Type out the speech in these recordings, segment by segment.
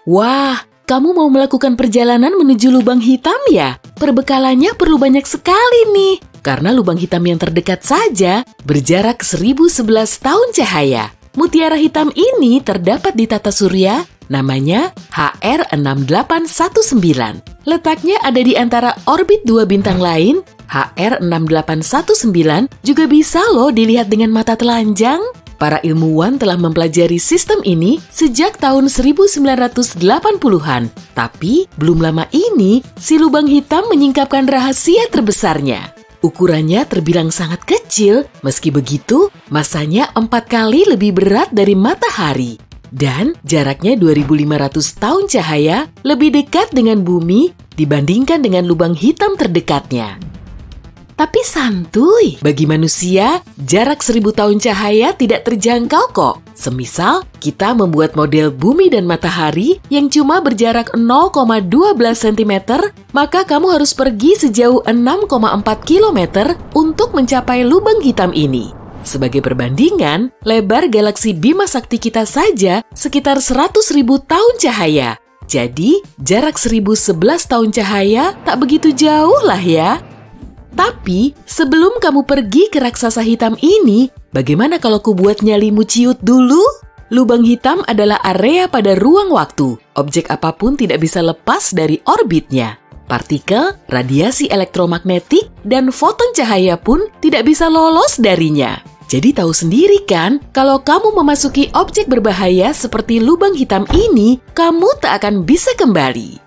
Wah, kamu mau melakukan perjalanan menuju lubang hitam ya? Perbekalannya perlu banyak sekali nih. Karena lubang hitam yang terdekat saja berjarak 1011 tahun cahaya. Mutiara hitam ini terdapat di tata surya, namanya HR6819. Letaknya ada di antara orbit dua bintang lain. HR6819 juga bisa loh dilihat dengan mata telanjang. Para ilmuwan telah mempelajari sistem ini sejak tahun 1980-an. Tapi belum lama ini, si lubang hitam menyingkapkan rahasia terbesarnya. Ukurannya terbilang sangat kecil, meski begitu, masanya 4 kali lebih berat dari matahari. Dan jaraknya 2500 tahun cahaya lebih dekat dengan bumi dibandingkan dengan lubang hitam terdekatnya. Tapi santuy, bagi manusia, jarak 1000 tahun cahaya tidak terjangkau kok. Semisal, kita membuat model bumi dan matahari yang cuma berjarak 0,12 cm, maka kamu harus pergi sejauh 6,4 km untuk mencapai lubang hitam ini. Sebagai perbandingan, lebar galaksi Bima Sakti kita saja sekitar 100.000 tahun cahaya. Jadi, jarak 1011 tahun cahaya tak begitu jauh lah ya. Tapi, sebelum kamu pergi ke raksasa hitam ini, bagaimana kalau ku buat nyalimu ciut dulu? Lubang hitam adalah area pada ruang waktu. Objek apapun tidak bisa lepas dari orbitnya. Partikel, radiasi elektromagnetik, dan foton cahaya pun tidak bisa lolos darinya. Jadi tahu sendiri kan, kalau kamu memasuki objek berbahaya seperti lubang hitam ini, kamu tak akan bisa kembali.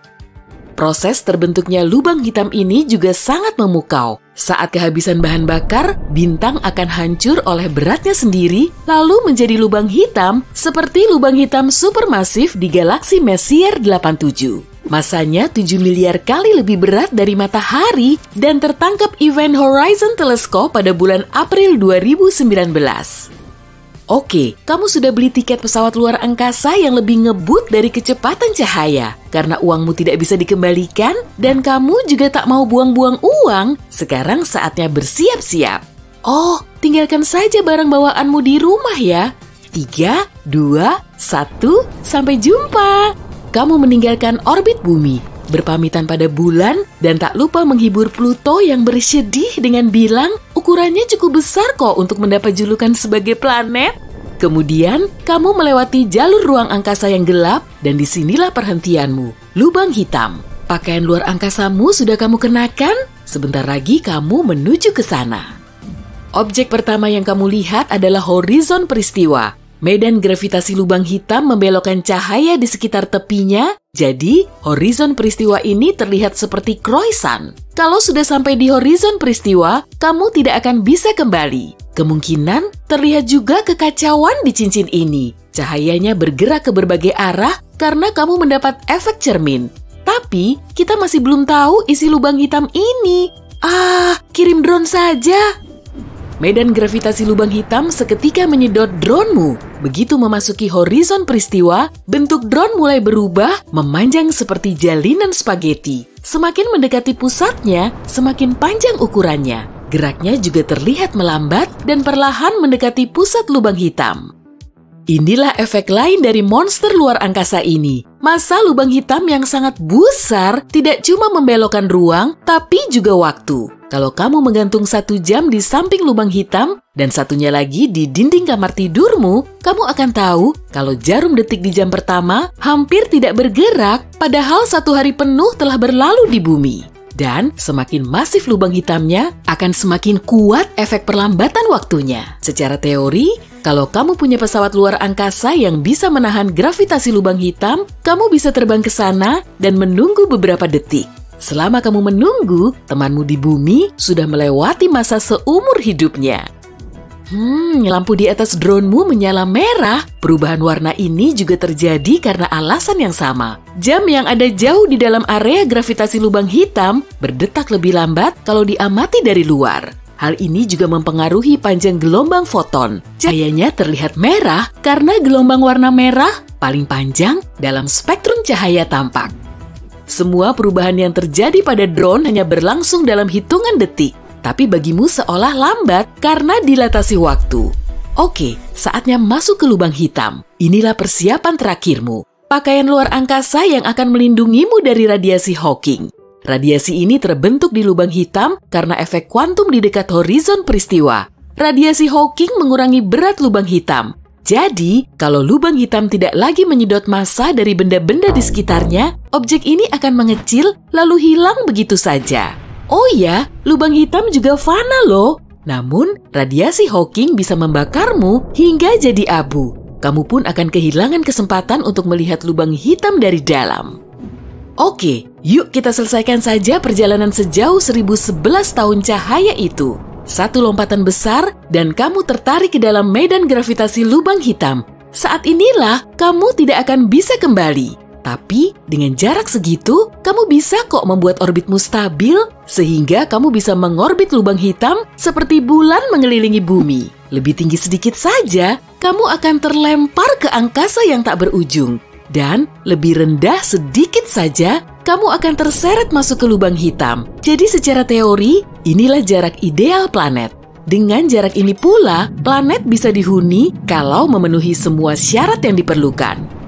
Proses terbentuknya lubang hitam ini juga sangat memukau. Saat kehabisan bahan bakar, bintang akan hancur oleh beratnya sendiri, lalu menjadi lubang hitam seperti lubang hitam supermasif di galaksi Messier 87. Masanya 7 miliar kali lebih berat dari matahari dan tertangkap Event Horizon Telescope pada bulan April 2019. Oke, kamu sudah beli tiket pesawat luar angkasa yang lebih ngebut dari kecepatan cahaya. Karena uangmu tidak bisa dikembalikan dan kamu juga tak mau buang-buang uang, sekarang saatnya bersiap-siap. Oh, tinggalkan saja barang bawaanmu di rumah ya. 3, 2, 1, sampai jumpa. Kamu meninggalkan orbit bumi, berpamitan pada bulan, dan tak lupa menghibur Pluto yang bersedih dengan bilang ukurannya cukup besar kok untuk mendapat julukan sebagai planet. Kemudian, kamu melewati jalur ruang angkasa yang gelap dan disinilah perhentianmu, lubang hitam. Pakaian luar angkasamu sudah kamu kenakan? Sebentar lagi kamu menuju ke sana. Objek pertama yang kamu lihat adalah horizon peristiwa. Medan gravitasi lubang hitam membelokkan cahaya di sekitar tepinya, jadi horizon peristiwa ini terlihat seperti croissant. Kalau sudah sampai di horizon peristiwa, kamu tidak akan bisa kembali. Kemungkinan terlihat juga kekacauan di cincin ini. Cahayanya bergerak ke berbagai arah karena kamu mendapat efek cermin. Tapi, kita masih belum tahu isi lubang hitam ini. Kirim drone saja. Medan gravitasi lubang hitam seketika menyedot drone-mu. Begitu memasuki horizon peristiwa, bentuk drone mulai berubah, memanjang seperti jalinan spaghetti. Semakin mendekati pusatnya, semakin panjang ukurannya. Geraknya juga terlihat melambat dan perlahan mendekati pusat lubang hitam. Inilah efek lain dari monster luar angkasa ini. Masa lubang hitam yang sangat besar tidak cuma membelokkan ruang, tapi juga waktu. Kalau kamu menggantung 1 jam di samping lubang hitam dan satunya lagi di dinding kamar tidurmu, kamu akan tahu kalau jarum detik di jam pertama hampir tidak bergerak, padahal 1 hari penuh telah berlalu di bumi. Dan semakin masif lubang hitamnya, akan semakin kuat efek perlambatan waktunya. Secara teori, kalau kamu punya pesawat luar angkasa yang bisa menahan gravitasi lubang hitam, kamu bisa terbang ke sana dan menunggu beberapa detik. Selama kamu menunggu, temanmu di bumi sudah melewati masa seumur hidupnya. Lampu di atas drone-mu menyala merah. Perubahan warna ini juga terjadi karena alasan yang sama. Jam yang ada jauh di dalam area gravitasi lubang hitam berdetak lebih lambat kalau diamati dari luar. Hal ini juga mempengaruhi panjang gelombang foton. Cahayanya terlihat merah karena gelombang warna merah paling panjang dalam spektrum cahaya tampak. Semua perubahan yang terjadi pada drone hanya berlangsung dalam hitungan detik, tapi bagimu seolah lambat karena dilatasi waktu. Oke, saatnya masuk ke lubang hitam. Inilah persiapan terakhirmu. pakaian luar angkasa yang akan melindungimu dari radiasi Hawking. Radiasi ini terbentuk di lubang hitam karena efek kuantum di dekat horizon peristiwa. Radiasi Hawking mengurangi berat lubang hitam. Jadi, kalau lubang hitam tidak lagi menyedot massa dari benda-benda di sekitarnya, objek ini akan mengecil lalu hilang begitu saja. Oh ya, lubang hitam juga fana loh. Namun, radiasi Hawking bisa membakarmu hingga jadi abu. Kamu pun akan kehilangan kesempatan untuk melihat lubang hitam dari dalam. Oke, yuk kita selesaikan saja perjalanan sejauh 1011 tahun cahaya itu. Satu lompatan besar dan kamu tertarik ke dalam medan gravitasi lubang hitam. Saat inilah kamu tidak akan bisa kembali. Tapi dengan jarak segitu, kamu bisa kok membuat orbitmu stabil sehingga kamu bisa mengorbit lubang hitam seperti bulan mengelilingi bumi. Lebih tinggi sedikit saja, kamu akan terlempar ke angkasa yang tak berujung. Dan lebih rendah sedikit saja, kamu akan terseret masuk ke lubang hitam. Jadi secara teori, inilah jarak ideal planet. Dengan jarak ini pula, planet bisa dihuni kalau memenuhi semua syarat yang diperlukan.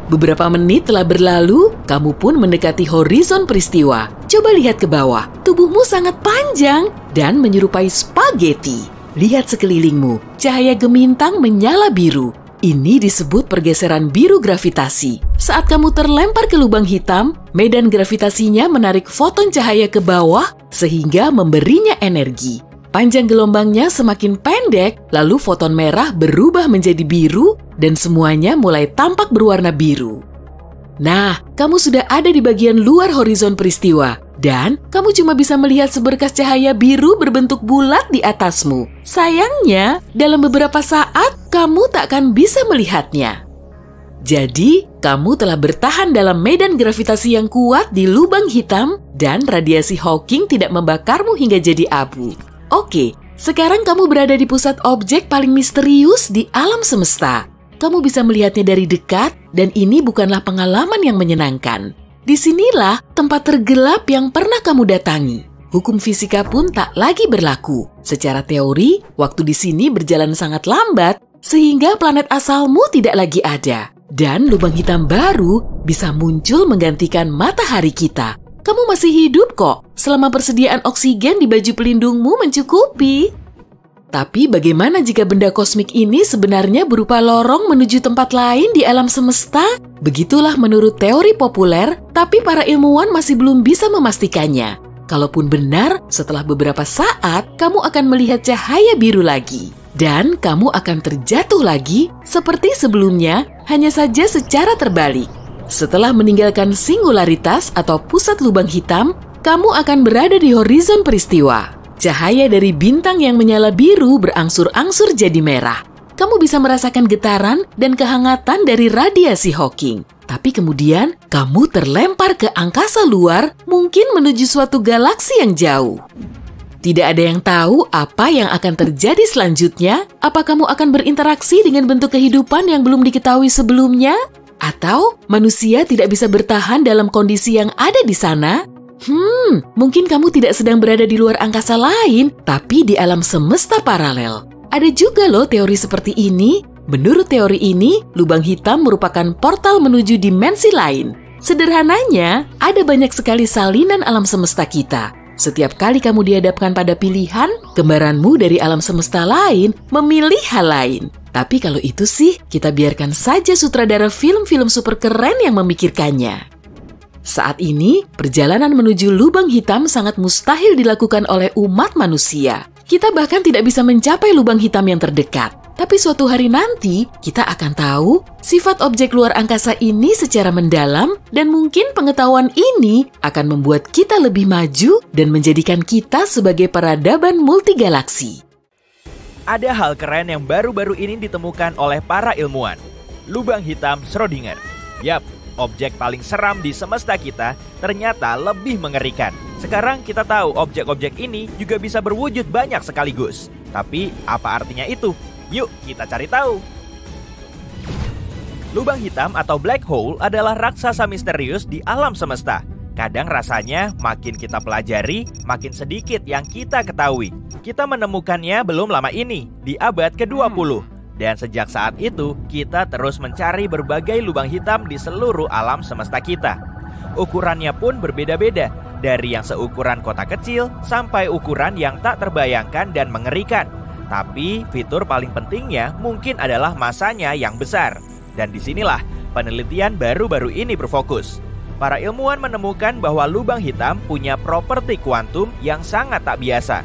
Beberapa menit telah berlalu, kamu pun mendekati horizon peristiwa. Coba lihat ke bawah, tubuhmu sangat panjang dan menyerupai spaghetti. Lihat sekelilingmu, cahaya gemintang menyala biru. Ini disebut pergeseran biru gravitasi. Saat kamu terlempar ke lubang hitam, medan gravitasinya menarik foton cahaya ke bawah sehingga memberinya energi. Panjang gelombangnya semakin pendek, lalu foton merah berubah menjadi biru dan semuanya mulai tampak berwarna biru. Nah, kamu sudah ada di bagian luar horizon peristiwa dan kamu cuma bisa melihat seberkas cahaya biru berbentuk bulat di atasmu. Sayangnya, dalam beberapa saat kamu tak akan bisa melihatnya. Jadi, kamu telah bertahan dalam medan gravitasi yang kuat di lubang hitam dan radiasi Hawking tidak membakarmu hingga jadi abu. Oke, sekarang kamu berada di pusat objek paling misterius di alam semesta. Kamu bisa melihatnya dari dekat dan ini bukanlah pengalaman yang menyenangkan. Disinilah tempat tergelap yang pernah kamu datangi. Hukum fisika pun tak lagi berlaku. Secara teori, waktu di sini berjalan sangat lambat sehingga planet asalmu tidak lagi ada. Dan lubang hitam baru bisa muncul menggantikan matahari kita. Kamu masih hidup kok, selama persediaan oksigen di baju pelindungmu mencukupi. Tapi bagaimana jika benda kosmik ini sebenarnya berupa lorong menuju tempat lain di alam semesta? Begitulah menurut teori populer, tapi para ilmuwan masih belum bisa memastikannya. Kalaupun benar, setelah beberapa saat, kamu akan melihat cahaya biru lagi. Dan kamu akan terjatuh lagi seperti sebelumnya, hanya saja secara terbalik. Setelah meninggalkan singularitas atau pusat lubang hitam, kamu akan berada di horizon peristiwa. Cahaya dari bintang yang menyala biru berangsur-angsur jadi merah. Kamu bisa merasakan getaran dan kehangatan dari radiasi Hawking. Tapi kemudian, kamu terlempar ke angkasa luar, mungkin menuju suatu galaksi yang jauh. Tidak ada yang tahu apa yang akan terjadi selanjutnya. Apa kamu akan berinteraksi dengan bentuk kehidupan yang belum diketahui sebelumnya? Atau manusia tidak bisa bertahan dalam kondisi yang ada di sana? Mungkin kamu tidak sedang berada di luar angkasa lain, tapi di alam semesta paralel. Ada juga loh teori seperti ini. Menurut teori ini, lubang hitam merupakan portal menuju dimensi lain. Sederhananya, ada banyak sekali salinan alam semesta kita. Setiap kali kamu dihadapkan pada pilihan, kembaranmu dari alam semesta lain memilih hal lain. Tapi kalau itu sih, kita biarkan saja sutradara film-film super keren yang memikirkannya. Saat ini, perjalanan menuju lubang hitam sangat mustahil dilakukan oleh umat manusia. Kita bahkan tidak bisa mencapai lubang hitam yang terdekat. Tapi suatu hari nanti, kita akan tahu sifat objek luar angkasa ini secara mendalam dan mungkin pengetahuan ini akan membuat kita lebih maju dan menjadikan kita sebagai peradaban multigalaksi. Ada hal keren yang baru-baru ini ditemukan oleh para ilmuwan. Lubang hitam Schrödinger. Yap, objek paling seram di semesta kita ternyata lebih mengerikan. Sekarang kita tahu objek-objek ini juga bisa berwujud banyak sekaligus. Tapi apa artinya itu? Yuk kita cari tahu. Lubang hitam atau black hole adalah raksasa misterius di alam semesta. Kadang rasanya makin kita pelajari, makin sedikit yang kita ketahui. Kita menemukannya belum lama ini, di abad ke-20. Dan sejak saat itu, kita terus mencari berbagai lubang hitam di seluruh alam semesta kita. Ukurannya pun berbeda-beda, dari yang seukuran kotak kecil sampai ukuran yang tak terbayangkan dan mengerikan. Tapi fitur paling pentingnya mungkin adalah masanya yang besar. Dan disinilah penelitian baru-baru ini berfokus. Para ilmuwan menemukan bahwa lubang hitam punya properti kuantum yang sangat tak biasa.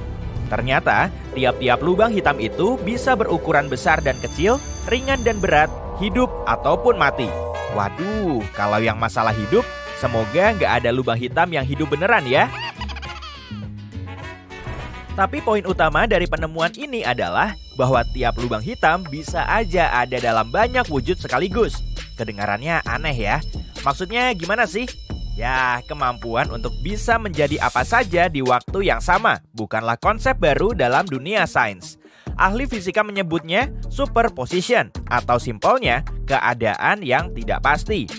Ternyata, tiap-tiap lubang hitam itu bisa berukuran besar dan kecil, ringan dan berat, hidup ataupun mati. Waduh, kalau yang masalah hidup, semoga nggak ada lubang hitam yang hidup beneran ya. Tapi poin utama dari penemuan ini adalah bahwa tiap lubang hitam bisa aja ada dalam banyak wujud sekaligus. Kedengarannya aneh ya. Maksudnya gimana sih? Ya, kemampuan untuk bisa menjadi apa saja di waktu yang sama bukanlah konsep baru dalam dunia sains. Ahli fisika menyebutnya superposition atau simpelnya keadaan yang tidak pasti.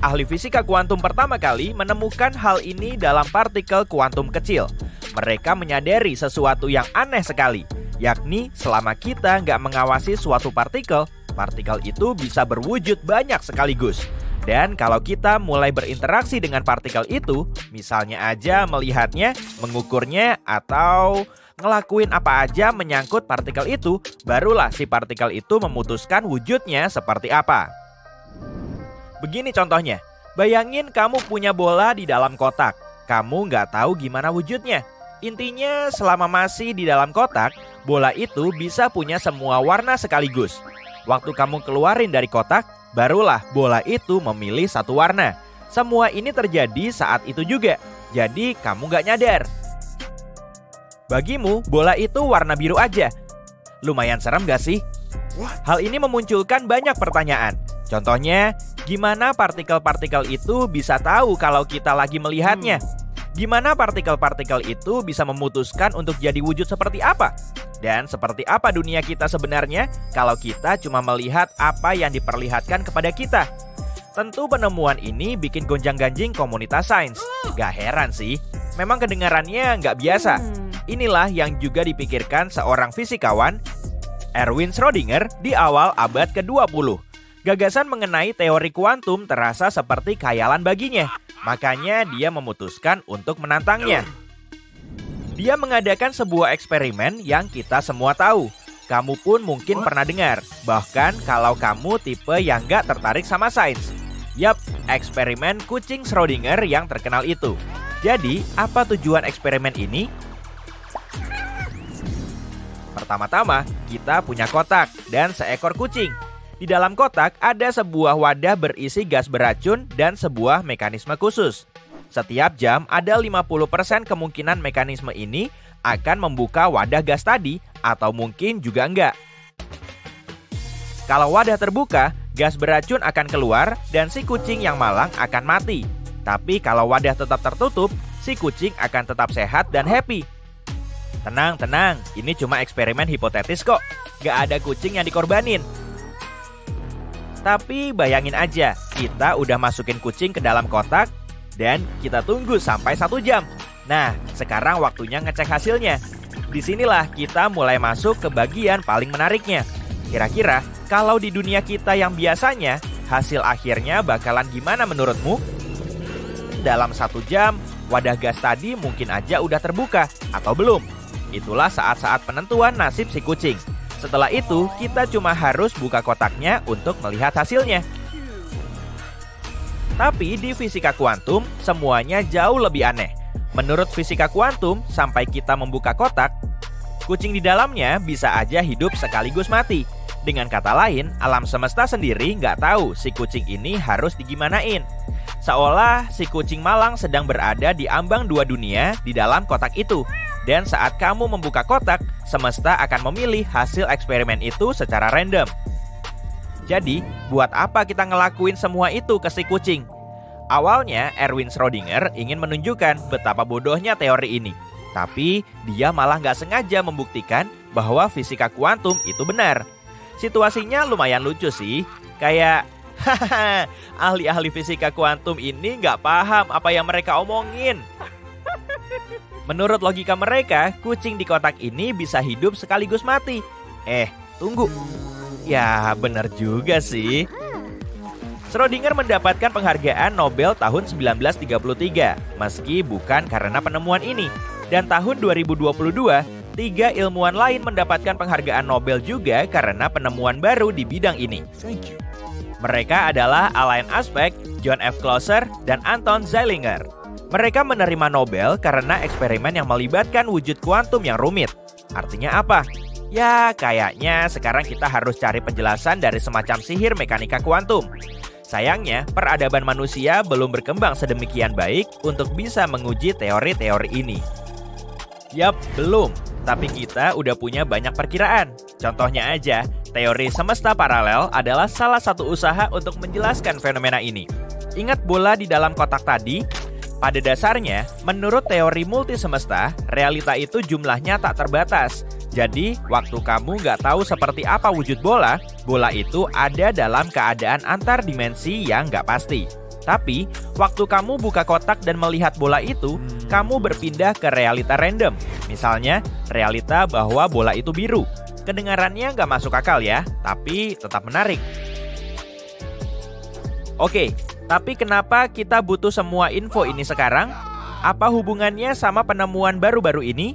Ahli fisika kuantum pertama kali menemukan hal ini dalam partikel kuantum kecil. Mereka menyadari sesuatu yang aneh sekali, yakni selama kita nggak mengawasi suatu partikel, partikel itu bisa berwujud banyak sekaligus. Dan kalau kita mulai berinteraksi dengan partikel itu, misalnya aja melihatnya, mengukurnya, atau ngelakuin apa aja menyangkut partikel itu, barulah si partikel itu memutuskan wujudnya seperti apa. Begini contohnya, bayangin kamu punya bola di dalam kotak. Kamu nggak tahu gimana wujudnya. Intinya selama masih di dalam kotak, bola itu bisa punya semua warna sekaligus. Waktu kamu keluarin dari kotak, barulah bola itu memilih satu warna. Semua ini terjadi saat itu juga, jadi kamu gak nyadar. Bagimu, bola itu warna biru aja. Lumayan serem gak sih? Hal ini memunculkan banyak pertanyaan. Contohnya, gimana partikel-partikel itu bisa tahu kalau kita lagi melihatnya? Gimana partikel-partikel itu bisa memutuskan untuk jadi wujud seperti apa? Dan seperti apa dunia kita sebenarnya kalau kita cuma melihat apa yang diperlihatkan kepada kita? Tentu penemuan ini bikin gonjang-ganjing komunitas sains. Gak heran sih, memang kedengarannya nggak biasa. Inilah yang juga dipikirkan seorang fisikawan, Erwin Schrödinger, di awal abad ke-20. Gagasan mengenai teori kuantum terasa seperti khayalan baginya. Makanya dia memutuskan untuk menantangnya. Dia mengadakan sebuah eksperimen yang kita semua tahu. Kamu pun mungkin pernah dengar. Bahkan kalau kamu tipe yang gak tertarik sama sains. Yap, eksperimen kucing Schrödinger yang terkenal itu. Jadi, apa tujuan eksperimen ini? Pertama-tama, kita punya kotak dan seekor kucing. Di dalam kotak ada sebuah wadah berisi gas beracun dan sebuah mekanisme khusus. Setiap jam ada 50% kemungkinan mekanisme ini akan membuka wadah gas tadi atau mungkin juga enggak. Kalau wadah terbuka, gas beracun akan keluar dan si kucing yang malang akan mati. Tapi kalau wadah tetap tertutup, si kucing akan tetap sehat dan happy. Tenang, ini cuma eksperimen hipotetis kok. Gak ada kucing yang dikorbanin. Tapi bayangin aja, kita udah masukin kucing ke dalam kotak dan kita tunggu sampai 1 jam. Nah, sekarang waktunya ngecek hasilnya. Disinilah kita mulai masuk ke bagian paling menariknya. Kira-kira kalau di dunia kita yang biasanya, hasil akhirnya bakalan gimana menurutmu? Dalam 1 jam, wadah gas tadi mungkin aja udah terbuka atau belum. Itulah saat-saat penentuan nasib si kucing. Setelah itu, kita cuma harus buka kotaknya untuk melihat hasilnya. Tapi di fisika kuantum, semuanya jauh lebih aneh. Menurut fisika kuantum, sampai kita membuka kotak, kucing di dalamnya bisa aja hidup sekaligus mati. Dengan kata lain, alam semesta sendiri nggak tahu si kucing ini harus digimanain. Seolah si kucing malang sedang berada di ambang 2 dunia di dalam kotak itu. Dan saat kamu membuka kotak, semesta akan memilih hasil eksperimen itu secara random. Jadi, buat apa kita ngelakuin semua itu ke si kucing? Awalnya, Erwin Schrödinger ingin menunjukkan betapa bodohnya teori ini. Tapi, dia malah nggak sengaja membuktikan bahwa fisika kuantum itu benar. Situasinya lumayan lucu sih. Kayak, hahaha, ahli-ahli fisika kuantum ini nggak paham apa yang mereka omongin. Menurut logika mereka, kucing di kotak ini bisa hidup sekaligus mati. Tunggu. Ya, benar juga sih. Schrödinger mendapatkan penghargaan Nobel tahun 1933, meski bukan karena penemuan ini. Dan tahun 2022, 3 ilmuwan lain mendapatkan penghargaan Nobel juga karena penemuan baru di bidang ini. Mereka adalah Alain Aspect, John F. Clauser, dan Anton Zeilinger. Mereka menerima Nobel karena eksperimen yang melibatkan wujud kuantum yang rumit. Artinya apa? Ya, kayaknya sekarang kita harus cari penjelasan dari semacam sihir mekanika kuantum. Sayangnya, peradaban manusia belum berkembang sedemikian baik untuk bisa menguji teori-teori ini. Yap, belum. Tapi kita udah punya banyak perkiraan. Contohnya aja, teori semesta paralel adalah salah satu usaha untuk menjelaskan fenomena ini. Ingat bola di dalam kotak tadi? Pada dasarnya, menurut teori multisemesta, realita itu jumlahnya tak terbatas. Jadi, waktu kamu nggak tahu seperti apa wujud bola, bola itu ada dalam keadaan antar dimensi yang nggak pasti. Tapi, waktu kamu buka kotak dan melihat bola itu, kamu berpindah ke realita random. Misalnya, realita bahwa bola itu biru. Kedengarannya nggak masuk akal ya, tapi tetap menarik. Oke, tapi kenapa kita butuh semua info ini sekarang? Apa hubungannya sama penemuan baru-baru ini?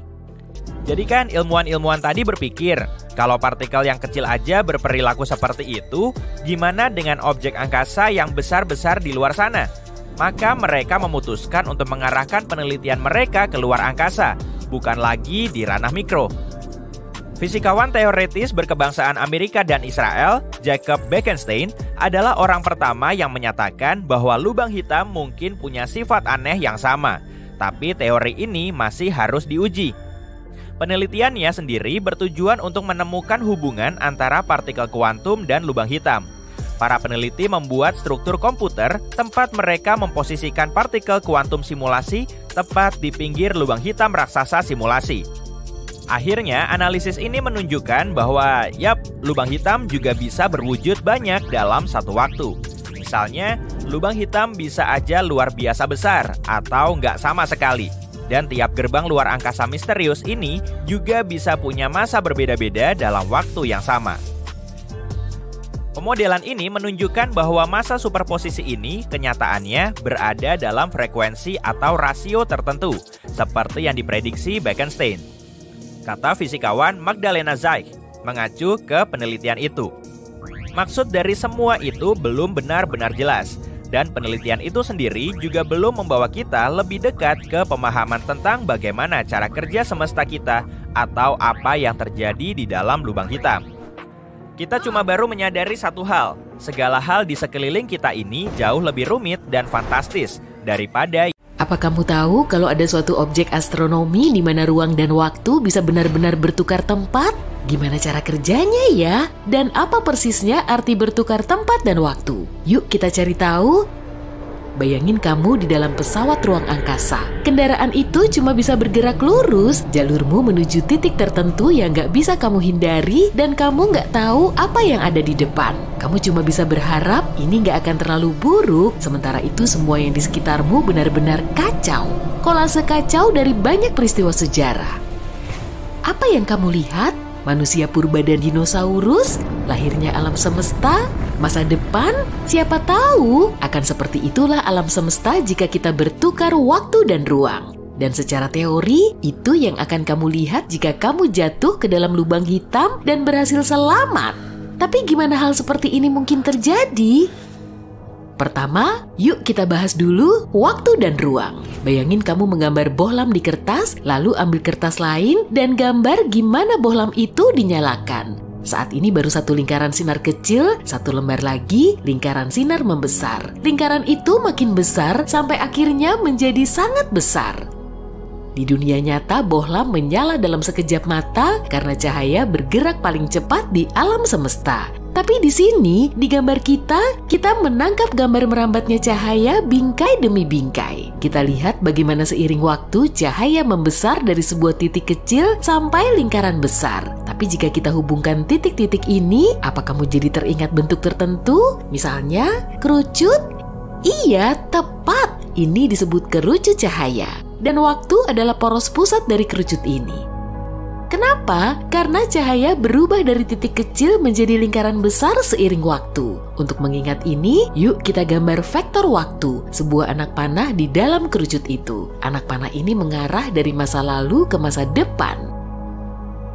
Jadi kan ilmuwan-ilmuwan tadi berpikir, kalau partikel yang kecil aja berperilaku seperti itu, gimana dengan objek angkasa yang besar-besar di luar sana? Maka mereka memutuskan untuk mengarahkan penelitian mereka ke luar angkasa, bukan lagi di ranah mikro. Fisikawan teoretis berkebangsaan Amerika dan Israel, Jacob Bekenstein, adalah orang pertama yang menyatakan bahwa lubang hitam mungkin punya sifat aneh yang sama. Tapi teori ini masih harus diuji. Penelitiannya sendiri bertujuan untuk menemukan hubungan antara partikel kuantum dan lubang hitam. Para peneliti membuat struktur komputer tempat mereka memposisikan partikel kuantum simulasi tepat di pinggir lubang hitam raksasa simulasi. Akhirnya, analisis ini menunjukkan bahwa, lubang hitam juga bisa berwujud banyak dalam satu waktu. Misalnya, lubang hitam bisa aja luar biasa besar atau nggak sama sekali. Dan tiap gerbang luar angkasa misterius ini juga bisa punya masa berbeda-beda dalam waktu yang sama. Pemodelan ini menunjukkan bahwa masa superposisi ini kenyataannya berada dalam frekuensi atau rasio tertentu, seperti yang diprediksi Bekenstein. Kata fisikawan Magdalena Zeich, mengacu ke penelitian itu. Maksud dari semua itu belum benar-benar jelas. Dan penelitian itu sendiri juga belum membawa kita lebih dekat ke pemahaman tentang bagaimana cara kerja semesta kita atau apa yang terjadi di dalam lubang hitam. Kita cuma baru menyadari satu hal, segala hal di sekeliling kita ini jauh lebih rumit dan fantastis daripada... Apa kamu tahu kalau ada suatu objek astronomi di mana ruang dan waktu bisa benar-benar bertukar tempat? Gimana cara kerjanya ya? Dan apa persisnya arti bertukar tempat dan waktu? Yuk kita cari tahu. Bayangin kamu di dalam pesawat ruang angkasa. Kendaraan itu cuma bisa bergerak lurus, jalurmu menuju titik tertentu yang gak bisa kamu hindari dan kamu gak tahu apa yang ada di depan. Kamu cuma bisa berharap ini gak akan terlalu buruk, sementara itu semua yang di sekitarmu benar-benar kacau. Kolase kacau dari banyak peristiwa sejarah. Apa yang kamu lihat? Manusia purba dan dinosaurus, lahirnya alam semesta, masa depan, siapa tahu akan seperti itulah alam semesta jika kita bertukar waktu dan ruang. Dan secara teori, itu yang akan kamu lihat jika kamu jatuh ke dalam lubang hitam dan berhasil selamat. Tapi gimana hal seperti ini mungkin terjadi? Pertama, yuk kita bahas dulu waktu dan ruang. Bayangin kamu menggambar bohlam di kertas, lalu ambil kertas lain dan gambar gimana bohlam itu dinyalakan. Saat ini baru satu lingkaran sinar kecil, satu lembar lagi, lingkaran sinar membesar. Lingkaran itu makin besar sampai akhirnya menjadi sangat besar. Di dunia nyata, bohlam menyala dalam sekejap mata karena cahaya bergerak paling cepat di alam semesta. Tapi di sini, di gambar kita menangkap gambar merambatnya cahaya bingkai demi bingkai. Kita lihat bagaimana seiring waktu cahaya membesar dari sebuah titik kecil sampai lingkaran besar. Tapi jika kita hubungkan titik-titik ini, apa kamu jadi teringat bentuk tertentu? Misalnya, kerucut? Iya, tepat. Ini disebut kerucut cahaya. Dan waktu adalah poros pusat dari kerucut ini. Kenapa? Karena cahaya berubah dari titik kecil menjadi lingkaran besar seiring waktu. Untuk mengingat ini, yuk kita gambar vektor waktu, sebuah anak panah di dalam kerucut itu. Anak panah ini mengarah dari masa lalu ke masa depan.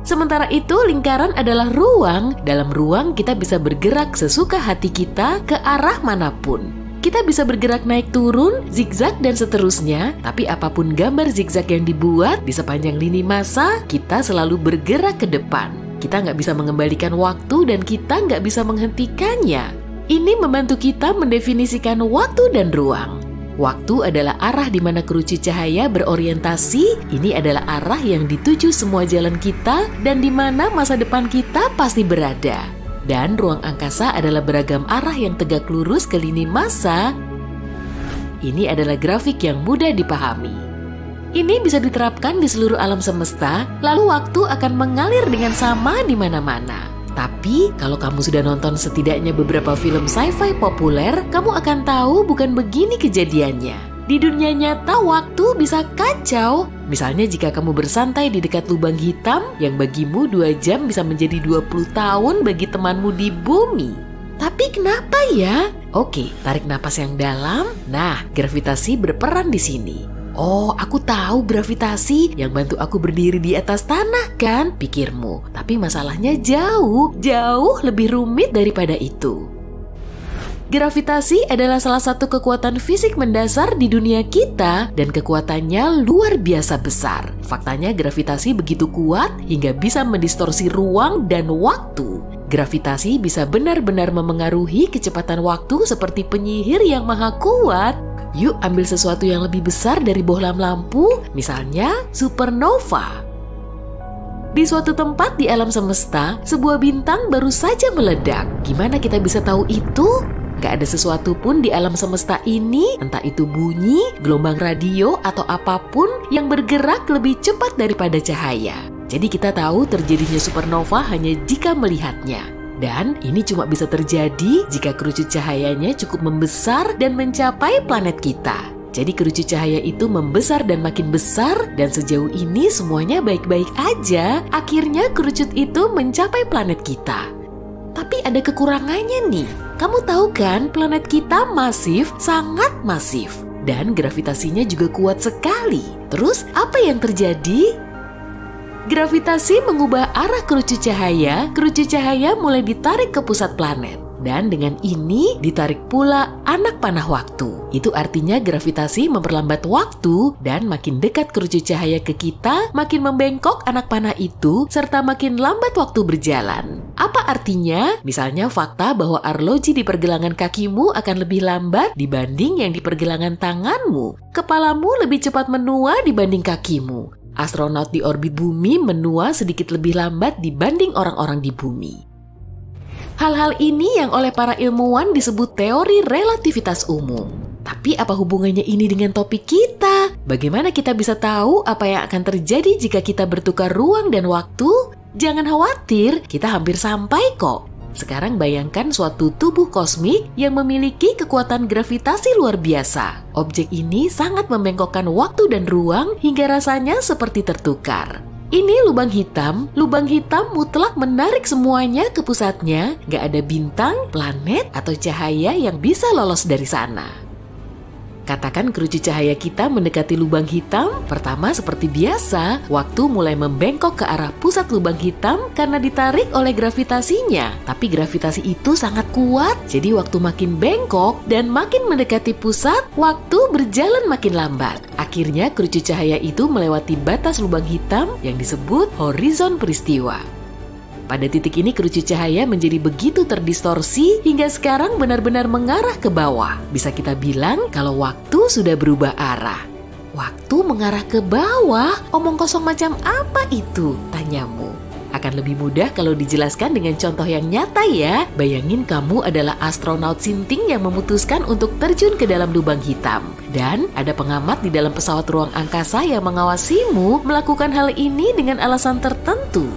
Sementara itu, lingkaran adalah ruang. Dalam ruang kita bisa bergerak sesuka hati kita ke arah manapun. Kita bisa bergerak naik turun, zigzag dan seterusnya, tapi apapun gambar zigzag yang dibuat di sepanjang lini masa, kita selalu bergerak ke depan. Kita nggak bisa mengembalikan waktu dan kita nggak bisa menghentikannya. Ini membantu kita mendefinisikan waktu dan ruang. Waktu adalah arah di mana kerucut cahaya berorientasi. Ini adalah arah yang dituju semua jalan kita dan di mana masa depan kita pasti berada. Dan ruang angkasa adalah beragam arah yang tegak lurus ke lini masa. Ini adalah grafik yang mudah dipahami. Ini bisa diterapkan di seluruh alam semesta, lalu waktu akan mengalir dengan sama di mana-mana. Tapi, kalau kamu sudah nonton setidaknya beberapa film sci-fi populer, kamu akan tahu bukan begini kejadiannya. Di dunia nyata, waktu bisa kacau. Misalnya jika kamu bersantai di dekat lubang hitam, yang bagimu 2 jam bisa menjadi 20 tahun bagi temanmu di bumi. Tapi kenapa ya? Oke, tarik napas yang dalam. Nah, gravitasi berperan di sini. Oh, aku tahu gravitasi yang bantu aku berdiri di atas tanah kan? Pikirmu. Tapi masalahnya jauh lebih rumit daripada itu. Gravitasi adalah salah satu kekuatan fisik mendasar di dunia kita dan kekuatannya luar biasa besar. Faktanya gravitasi begitu kuat hingga bisa mendistorsi ruang dan waktu. Gravitasi bisa benar-benar memengaruhi kecepatan waktu seperti penyihir yang maha kuat. Yuk ambil sesuatu yang lebih besar dari bohlam lampu, misalnya supernova. Di suatu tempat di alam semesta, sebuah bintang baru saja meledak. Gimana kita bisa tahu itu? Gak ada sesuatu pun di alam semesta ini, entah itu bunyi, gelombang radio, atau apapun yang bergerak lebih cepat daripada cahaya. Jadi kita tahu terjadinya supernova hanya jika melihatnya. Dan ini cuma bisa terjadi jika kerucut cahayanya cukup membesar dan mencapai planet kita. Jadi kerucut cahaya itu membesar dan makin besar, dan sejauh ini semuanya baik-baik aja. Akhirnya kerucut itu mencapai planet kita. Tapi ada kekurangannya nih. Kamu tahu kan, planet kita masif, sangat masif. Dan gravitasinya juga kuat sekali. Terus apa yang terjadi? Gravitasi mengubah arah kerucut cahaya mulai ditarik ke pusat planet. Dan dengan ini ditarik pula anak panah waktu. Itu artinya gravitasi memperlambat waktu dan makin dekat kerucut cahaya ke kita, makin membengkok anak panah itu, serta makin lambat waktu berjalan. Apa artinya? Misalnya fakta bahwa arloji di pergelangan kakimu akan lebih lambat dibanding yang di pergelangan tanganmu. Kepalamu lebih cepat menua dibanding kakimu. Astronot di orbit bumi menua sedikit lebih lambat dibanding orang-orang di bumi. Hal-hal ini yang oleh para ilmuwan disebut teori relativitas umum. Tapi apa hubungannya ini dengan topik kita? Bagaimana kita bisa tahu apa yang akan terjadi jika kita bertukar ruang dan waktu? Jangan khawatir, kita hampir sampai kok. Sekarang bayangkan suatu tubuh kosmik yang memiliki kekuatan gravitasi luar biasa. Objek ini sangat membengkokkan waktu dan ruang hingga rasanya seperti tertukar. Ini lubang hitam mutlak menarik semuanya ke pusatnya. Gak ada bintang, planet, atau cahaya yang bisa lolos dari sana. Katakan kerucut cahaya kita mendekati lubang hitam. Pertama seperti biasa, waktu mulai membengkok ke arah pusat lubang hitam karena ditarik oleh gravitasinya. Tapi gravitasi itu sangat kuat, jadi waktu makin bengkok dan makin mendekati pusat, waktu berjalan makin lambat. Akhirnya kerucut cahaya itu melewati batas lubang hitam yang disebut horizon peristiwa. Pada titik ini kerucut cahaya menjadi begitu terdistorsi hingga sekarang benar-benar mengarah ke bawah. Bisa kita bilang kalau waktu sudah berubah arah. Waktu mengarah ke bawah? Omong kosong macam apa itu? Tanyamu. Akan lebih mudah kalau dijelaskan dengan contoh yang nyata ya. Bayangin kamu adalah astronot sinting yang memutuskan untuk terjun ke dalam lubang hitam. Dan ada pengamat di dalam pesawat ruang angkasa yang mengawasimu melakukan hal ini dengan alasan tertentu.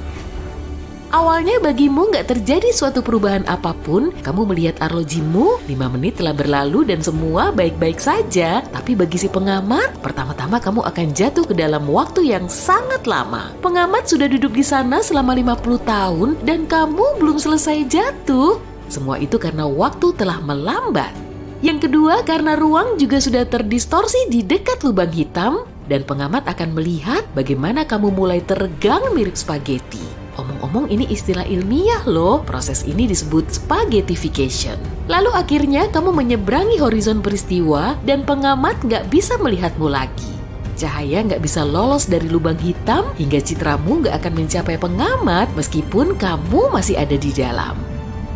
Awalnya bagimu nggak terjadi suatu perubahan apapun, kamu melihat arlojimu, 5 menit telah berlalu dan semua baik-baik saja. Tapi bagi si pengamat, pertama-tama kamu akan jatuh ke dalam waktu yang sangat lama. Pengamat sudah duduk di sana selama 50 tahun dan kamu belum selesai jatuh. Semua itu karena waktu telah melambat. Yang kedua, karena ruang juga sudah terdistorsi di dekat lubang hitam dan pengamat akan melihat bagaimana kamu mulai teregang mirip spaghetti. Omong-omong ini istilah ilmiah loh, proses ini disebut spaghettification. Lalu akhirnya kamu menyeberangi horizon peristiwa dan pengamat nggak bisa melihatmu lagi. Cahaya nggak bisa lolos dari lubang hitam hingga citramu nggak akan mencapai pengamat meskipun kamu masih ada di dalam.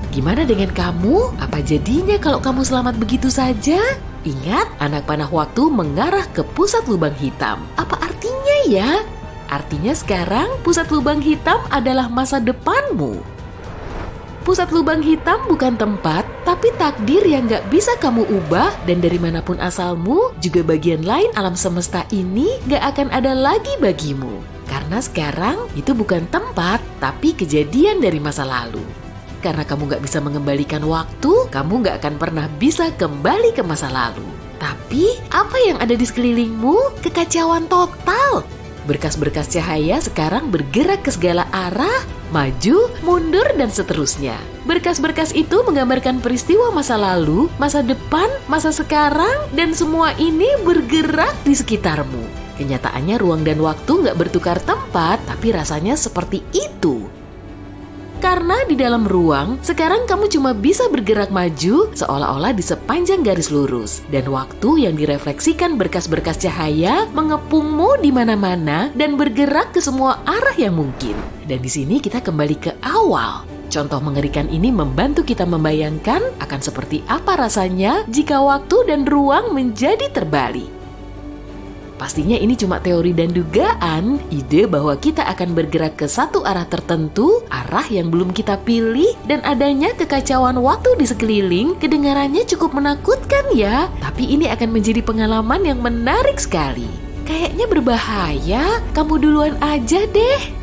Gimana dengan kamu? Apa jadinya kalau kamu selamat begitu saja? Ingat, anak panah waktu mengarah ke pusat lubang hitam. Apa artinya ya? Artinya sekarang pusat lubang hitam adalah masa depanmu. Pusat lubang hitam bukan tempat, tapi takdir yang gak bisa kamu ubah dan dari manapun asalmu, juga bagian lain alam semesta ini gak akan ada lagi bagimu. Karena sekarang itu bukan tempat, tapi kejadian dari masa lalu. Karena kamu gak bisa mengembalikan waktu, kamu gak akan pernah bisa kembali ke masa lalu. Tapi apa yang ada di sekelilingmu? Kekacauan total. Berkas-berkas cahaya sekarang bergerak ke segala arah, maju, mundur, dan seterusnya. Berkas-berkas itu menggambarkan peristiwa masa lalu, masa depan, masa sekarang, dan semua ini bergerak di sekitarmu. Kenyataannya ruang dan waktu nggak bertukar tempat, tapi rasanya seperti itu. Karena di dalam ruang, sekarang kamu cuma bisa bergerak maju seolah-olah di sepanjang garis lurus. Dan waktu yang direfleksikan berkas-berkas cahaya mengepungmu di mana-mana dan bergerak ke semua arah yang mungkin. Dan di sini kita kembali ke awal. Contoh mengerikan ini membantu kita membayangkan akan seperti apa rasanya jika waktu dan ruang menjadi terbalik. Pastinya ini cuma teori dan dugaan, ide bahwa kita akan bergerak ke satu arah tertentu, arah yang belum kita pilih, dan adanya kekacauan waktu di sekeliling, kedengarannya cukup menakutkan ya, tapi ini akan menjadi pengalaman yang menarik sekali. Kayaknya berbahaya, kamu duluan aja deh.